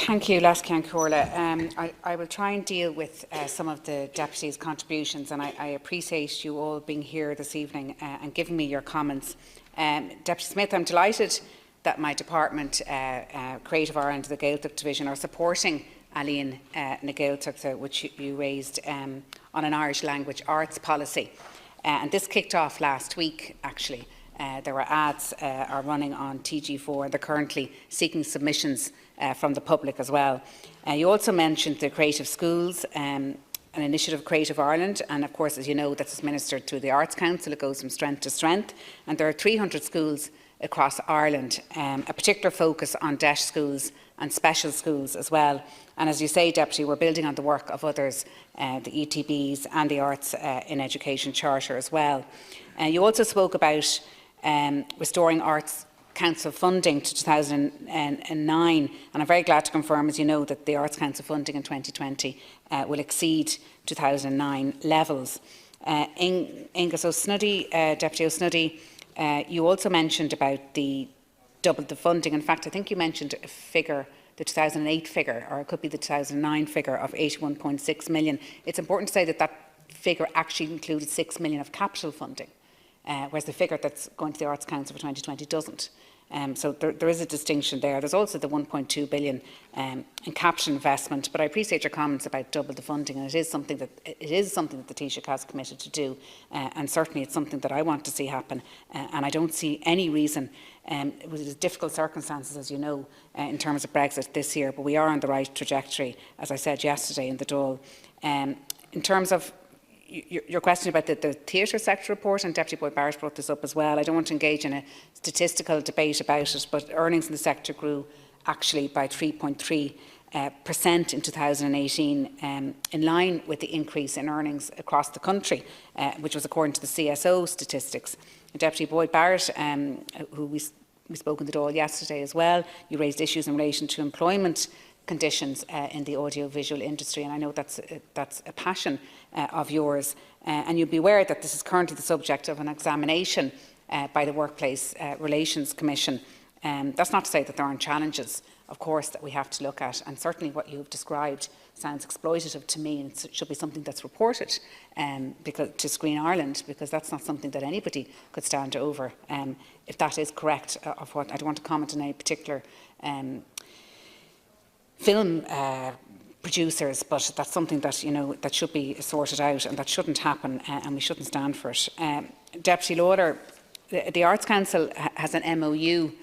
Thank you, Lascian Corla. I will try and deal with some of the Deputy's contributions, and I appreciate you all being here this evening and giving me your comments. Deputy Smith, I'm delighted that my department, Creative Ireland, the Gaeltacht Division, are supporting Aline na Gaeltachta, which you raised on an Irish language arts policy. And this kicked off last week, actually. There were ads are running on TG4. They're currently seeking submissions from the public as well. You also mentioned the Creative Schools, an initiative of Creative Ireland, and of course, as you know, that's administered through the Arts Council. It goes from strength to strength, and there are 300 schools across Ireland, a particular focus on deaf schools and special schools as well. And as you say, Deputy, we're building on the work of others, the ETBs and the Arts in Education Charter as well. You also spoke about restoring Arts Council funding to 2009, and I'm very glad to confirm, as you know, that the Arts Council funding in 2020 will exceed 2009 levels. Inga, so Snuddy, Deputy O'Snuddy, you also mentioned about the double the funding. In fact, I think you mentioned a figure, the 2008 figure, or it could be the 2009 figure of 81.6 million. It's important to say that that figure actually included 6 million of capital funding, whereas the figure that's going to the Arts Council for 2020 doesn't. So there is a distinction there. There's also the 1.2 billion in capital investment, but I appreciate your comments about double the funding, and it is something that the Taoiseach has committed to do, and certainly it's something that I want to see happen, and I don't see any reason. It was difficult circumstances, as you know, in terms of Brexit this year, but we are on the right trajectory, as I said yesterday in the Dáil. In terms of your question about the theatre sector report, and Deputy Boyd Barrett brought this up as well. I don't want to engage in a statistical debate about it, but earnings in the sector grew actually by 3.3% in 2018, in line with the increase in earnings across the country, which was according to the CSO statistics. And Deputy Boyd Barrett, who we spoke in the Dáil yesterday as well, you raised issues in relation to employment conditions in the audiovisual industry, and I know that's a passion of yours, and you'll be aware that this is currently the subject of an examination by the Workplace Relations Commission. That's not to say that there aren't challenges, of course, that we have to look at, and certainly what you've described sounds exploitative to me, and it should be something that's reported to Screen Ireland, because that's not something that anybody could stand over. If that is correct, of what I don't want to comment on any particular film producers, but that's something that, you know, that should be sorted out, and that shouldn't happen, and we shouldn't stand for it. Deputy Lauder, the Arts Council has an MOU.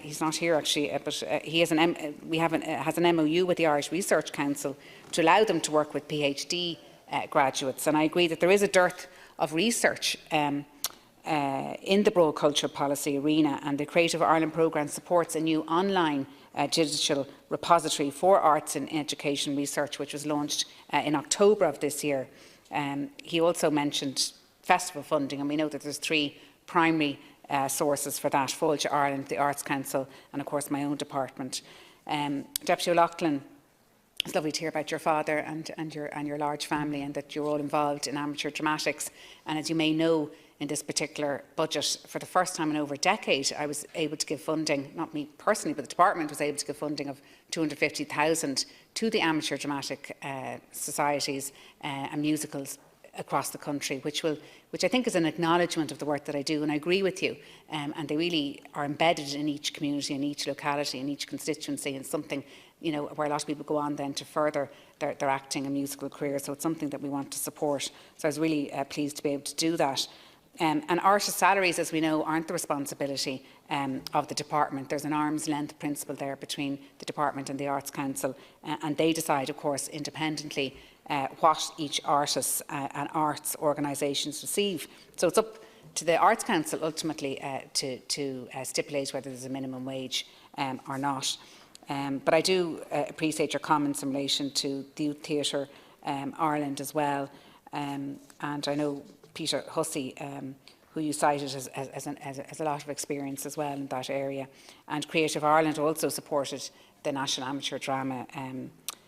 He's not here actually, but he has has an MOU with the Irish Research Council to allow them to work with PhD graduates, and I agree that there is a dearth of research in the broad cultural policy arena, and the Creative Ireland programme supports a new online digital repository for arts and education research, which was launched in October of this year. He also mentioned festival funding, and we know that there's three primary sources for that: Fáilte Ireland, the Arts Council, and of course my own department. Deputy O'Loughlin, it's lovely to hear about your father and your large family, and that you're all involved in amateur dramatics. And as you may know, in this particular budget, for the first time in over a decade, I was able to give funding, not me personally, but the department was able to give funding of 250,000 to the amateur dramatic societies and musicals across the country, which I think is an acknowledgement of the work that I do, and I agree with you. And they really are embedded in each community, in each locality, in each constituency, and something, you know, where a lot of people go on then to further their acting and musical career. So it's something that we want to support. So I was really pleased to be able to do that. And artist salaries, as we know, aren't the responsibility of the department. There's an arm's length principle there between the department and the Arts Council, and they decide, of course, independently what each artist and arts organisations receive. So it's up to the Arts Council ultimately to stipulate whether there's a minimum wage or not. But I do appreciate your comments in relation to the Youth Theatre Ireland as well, and I know Peter Hussey, who you cited as a lot of experience as well in that area. And Creative Ireland also supported the National Amateur Drama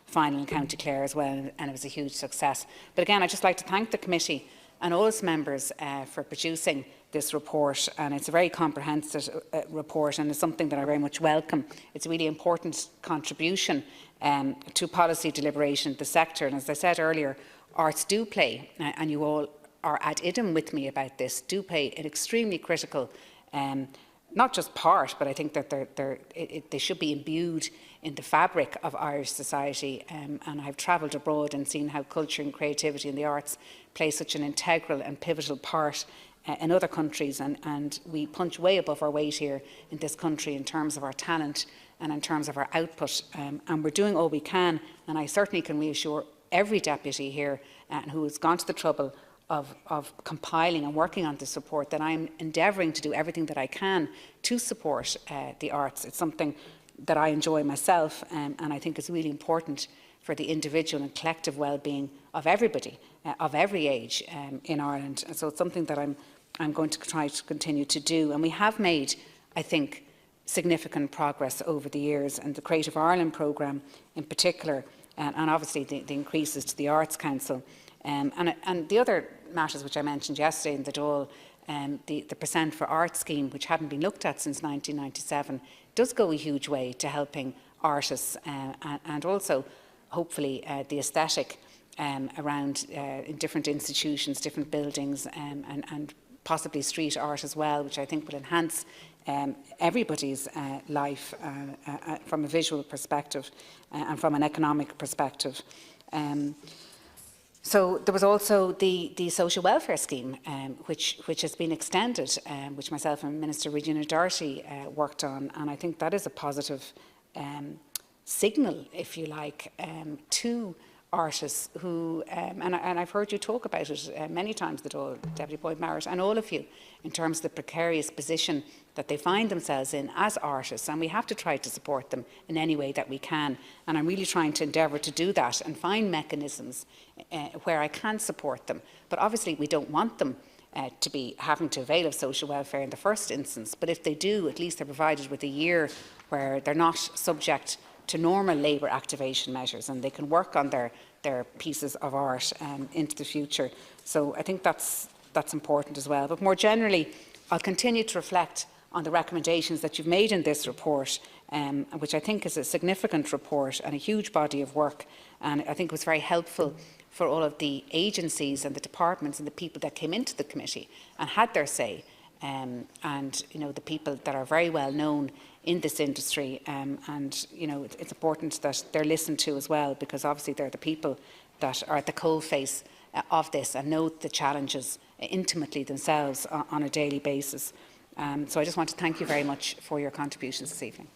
final in County Clare as well, and it was a huge success. But again, I'd just like to thank the committee and all its members for producing this report, and it's a very comprehensive report, and it's something that I very much welcome. It's a really important contribution to policy deliberation in the sector, and as I said earlier, arts do play, and you all are ad idem with me about this, do play an extremely critical, not just part, but I think that they should be imbued in the fabric of Irish society, and I've travelled abroad and seen how culture and creativity and the arts play such an integral and pivotal part in other countries, and we punch way above our weight here in this country in terms of our talent and in terms of our output, and we're doing all we can, and I certainly can reassure every deputy here who has gone to the trouble of compiling and working on this report that I'm endeavouring to do everything that I can to support the arts. It's something that I enjoy myself, and I think is really important for the individual and collective well-being of everybody, of every age in Ireland. And so it's something that I'm going to try to continue to do. And we have made, I think, significant progress over the years, and the Creative Ireland programme in particular, and obviously the increases to the Arts Council. And the other matters which I mentioned yesterday in the Dáil, the Percent for Art scheme, which hadn't been looked at since 1997, does go a huge way to helping artists and also, hopefully, the aesthetic around in different institutions, different buildings, and possibly street art as well, which I think will enhance everybody's life from a visual perspective and from an economic perspective. So there was also the social welfare scheme, which has been extended, which myself and Minister Regina Doherty worked on, and I think that is a positive signal, if you like, to artists who, and I've heard you talk about it many times, the Dáil, Deputy Boyd Marrett, and all of you, in terms of the precarious position that they find themselves in as artists, and we have to try to support them in any way that we can. And I'm really trying to endeavour to do that and find mechanisms where I can support them. But obviously we don't want them to be having to avail of social welfare in the first instance. But if they do, at least they're provided with a year where they're not subject to normal labour activation measures, and they can work on their pieces of art into the future. So I think that's important as well. But more generally, I'll continue to reflect on the recommendations that you've made in this report, which I think is a significant report and a huge body of work. And I think it was very helpful for all of the agencies and the departments and the people that came into the committee and had their say, and the people that are very well known in this industry, and it's important that they're listened to as well, because obviously they're the people that are at the coalface of this and know the challenges intimately themselves on a daily basis. So I just want to thank you very much for your contributions this evening.